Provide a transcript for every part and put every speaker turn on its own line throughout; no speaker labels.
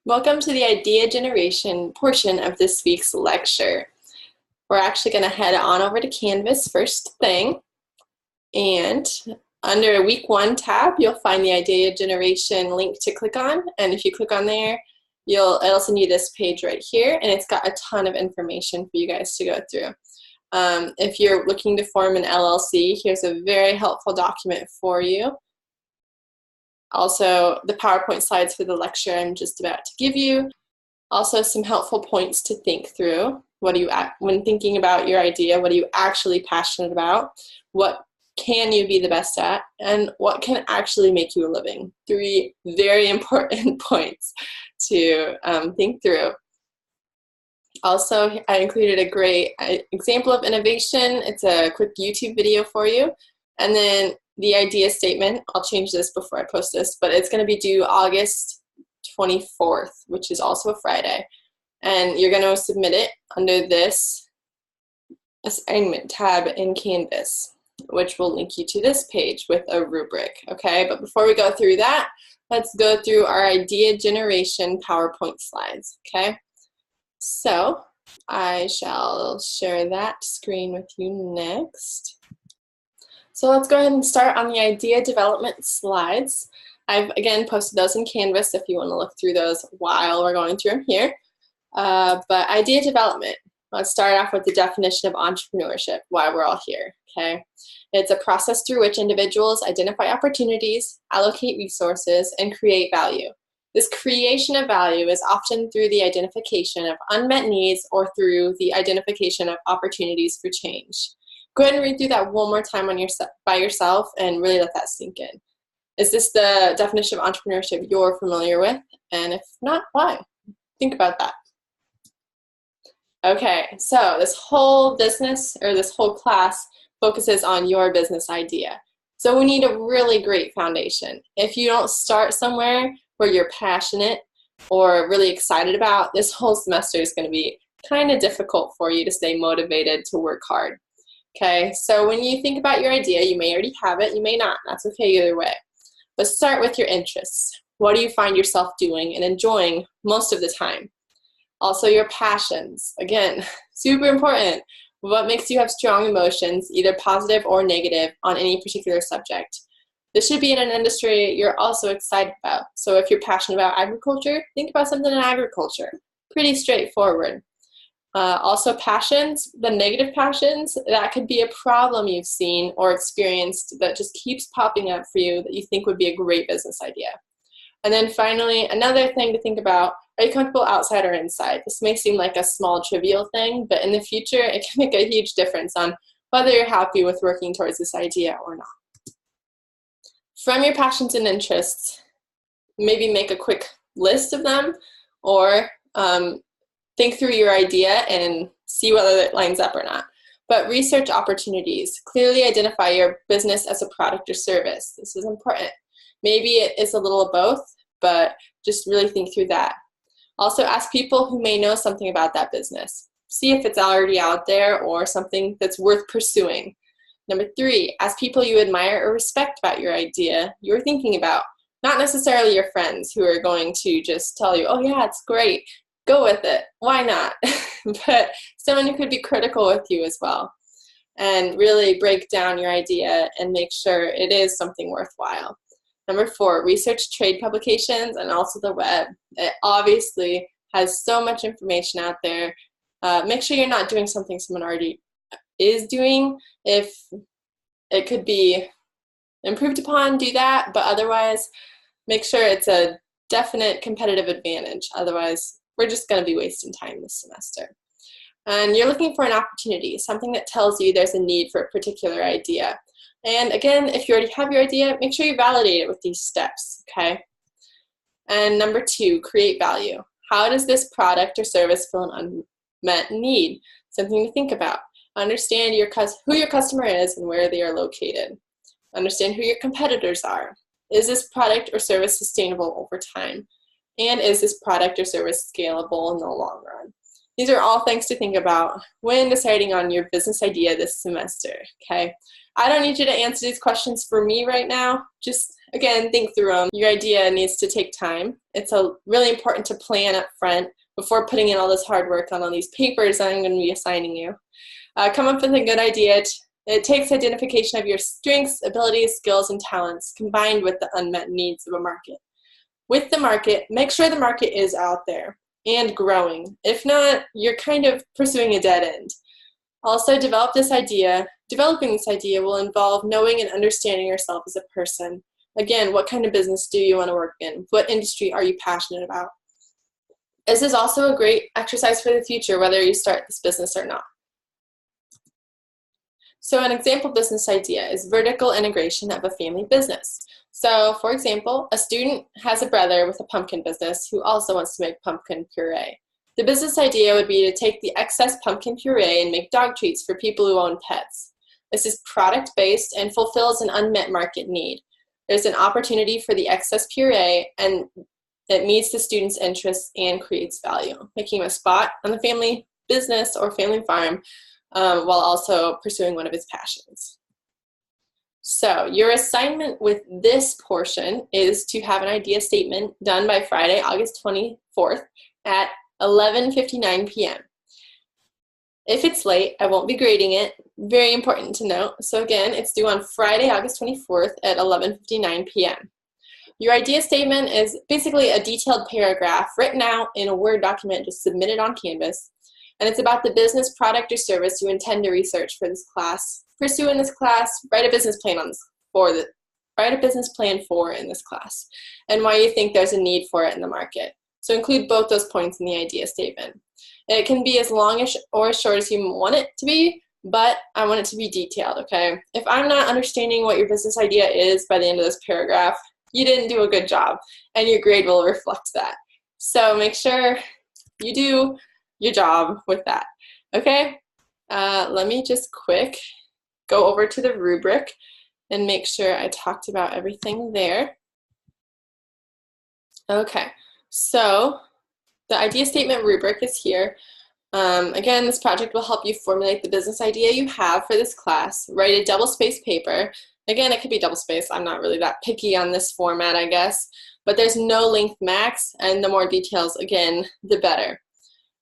Welcome to the idea generation portion of this week's lecture. We're actually going to head on over to Canvas first thing, and under week 1 tab you'll find the idea generation link to click on, and if you click on there it'll send you this page right here, and it's got a ton of information for you guys to go through. If you're looking to form an LLC, here's a very helpful document for you. Also, the PowerPoint slides for the lecture I'm just about to give you. Also, some helpful points to think through. When thinking about your idea, what are you actually passionate about? What can you be the best at? And what can actually make you a living? 3 very important points to think through. Also, I included a great example of innovation. It's a quick YouTube video for you. And then the idea statement, I'll change this before I post this, but it's going to be due August 24th, which is also a Friday. And you're going to submit it under this assignment tab in Canvas, which will link you to this page with a rubric, okay? But before we go through that, let's go through our idea generation PowerPoint slides, okay? So I shall share that screen with you next. So let's go ahead and start on the idea development slides. I've, again, posted those in Canvas if you want to look through those while we're going through them here. But idea development, let's start off with the definition of entrepreneurship, why we're all here, okay? It's a process through which individuals identify opportunities, allocate resources, and create value. This creation of value is often through the identification of unmet needs or through the identification of opportunities for change. Go ahead and read through that one more time by yourself and really let that sink in. Is this the definition of entrepreneurship you're familiar with? And if not, why? Think about that. Okay, so this whole class focuses on your business idea. So we need a really great foundation. If you don't start somewhere where you're passionate or really excited about, this whole semester is going to be kind of difficult for you to stay motivated to work hard. Okay, so when you think about your idea, you may already have it, you may not. That's okay either way. But start with your interests. What do you find yourself doing and enjoying most of the time? Also, your passions. Again, super important. What makes you have strong emotions, either positive or negative, on any particular subject? This should be in an industry you're also excited about. So if you're passionate about agriculture, think about something in agriculture. Pretty straightforward. Also passions, the negative passions, that could be a problem you've seen or experienced that just keeps popping up for you that you think would be a great business idea. And then finally, another thing to think about, are you comfortable outside or inside? This may seem like a small trivial thing, but in the future it can make a huge difference on whether you're happy with working towards this idea or not. From your passions and interests, maybe make a quick list of them, or think through your idea and see whether it lines up or not. But research opportunities. Clearly identify your business as a product or service. This is important. Maybe it is a little of both, but just really think through that. Also ask people who may know something about that business. See if it's already out there or something that's worth pursuing. Number 3, ask people you admire or respect about your idea you're thinking about. Not necessarily your friends who are going to just tell you, oh yeah, it's great. Go with it. Why not? But someone who could be critical with you as well. And really break down your idea and make sure it is something worthwhile. Number 4, research trade publications and also the web. It obviously has so much information out there. Make sure you're not doing something someone already is doing. If it could be improved upon, do that. But otherwise, make sure it's a definite competitive advantage. Otherwise, we're just going to be wasting time this semester. And you're looking for an opportunity, something that tells you there's a need for a particular idea. And again, if you already have your idea, make sure you validate it with these steps, okay? And number 2, create value. How does this product or service fill an unmet need? Something to think about. Understand who your customer is and where they are located. Understand who your competitors are. Is this product or service sustainable over time? And is this product or service scalable in the long run? These are all things to think about when deciding on your business idea this semester, okay? I don't need you to answer these questions for me right now. Just, again, think through them. Your idea needs to take time. It's really important to plan up front before putting in all this hard work on all these papers I'm going to be assigning you. Come up with a good idea. It takes identification of your strengths, abilities, skills, and talents combined with the unmet needs of a market. With the market, make sure the market is out there and growing. If not, you're kind of pursuing a dead end. Also, developing this idea will involve knowing and understanding yourself as a person. Again, what kind of business do you want to work in? What industry are you passionate about? This is also a great exercise for the future, whether you start this business or not. So an example business idea is vertical integration of a family business. So, for example, a student has a brother with a pumpkin business who also wants to make pumpkin puree. The business idea would be to take the excess pumpkin puree and make dog treats for people who own pets. This is product-based and fulfills an unmet market need. There's an opportunity for the excess puree, and it meets the student's interests and creates value, making him a spot on the family business or family farm while also pursuing one of his passions. So your assignment with this portion is to have an idea statement done by Friday, August 24th at 11:59 p.m. If it's late, I won't be grading it. Very important to note. So again, it's due on Friday, August 24th at 11:59 p.m. Your idea statement is basically a detailed paragraph written out in a Word document just submitted on Canvas. And it's about the business, product, or service you intend to research for this class, pursue in this class, write a business plan for in this class, and why you think there's a need for it in the market. So include both those points in the idea statement. It can be as long or as short as you want it to be, but I want it to be detailed, okay? If I'm not understanding what your business idea is by the end of this paragraph, you didn't do a good job, and your grade will reflect that. So make sure you do your job with that, okay? Let me just go over to the rubric and make sure I talked about everything there. Okay, so the idea statement rubric is here. Again, this project will help you formulate the business idea you have for this class. Write a double-spaced paper. Again, it could be double-spaced. I'm not really that picky on this format, I guess. But there's no length max, and the more details, again, the better.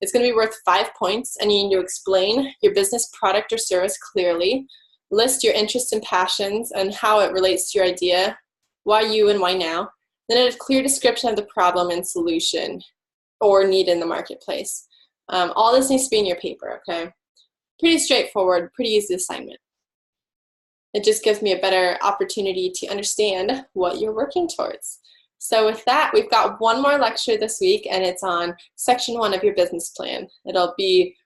It's going to be worth 5 points, and you need to explain your business, product, or service clearly. List your interests and passions and how it relates to your idea, why you and why now. Then a clear description of the problem and solution or need in the marketplace. All this needs to be in your paper, okay? Pretty straightforward, pretty easy assignment. It just gives me a better opportunity to understand what you're working towards. So with that, we've got one more lecture this week, and it's on section 1 of your business plan. It'll be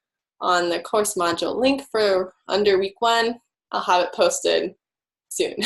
on the course module link for under week 1. I'll have it posted soon.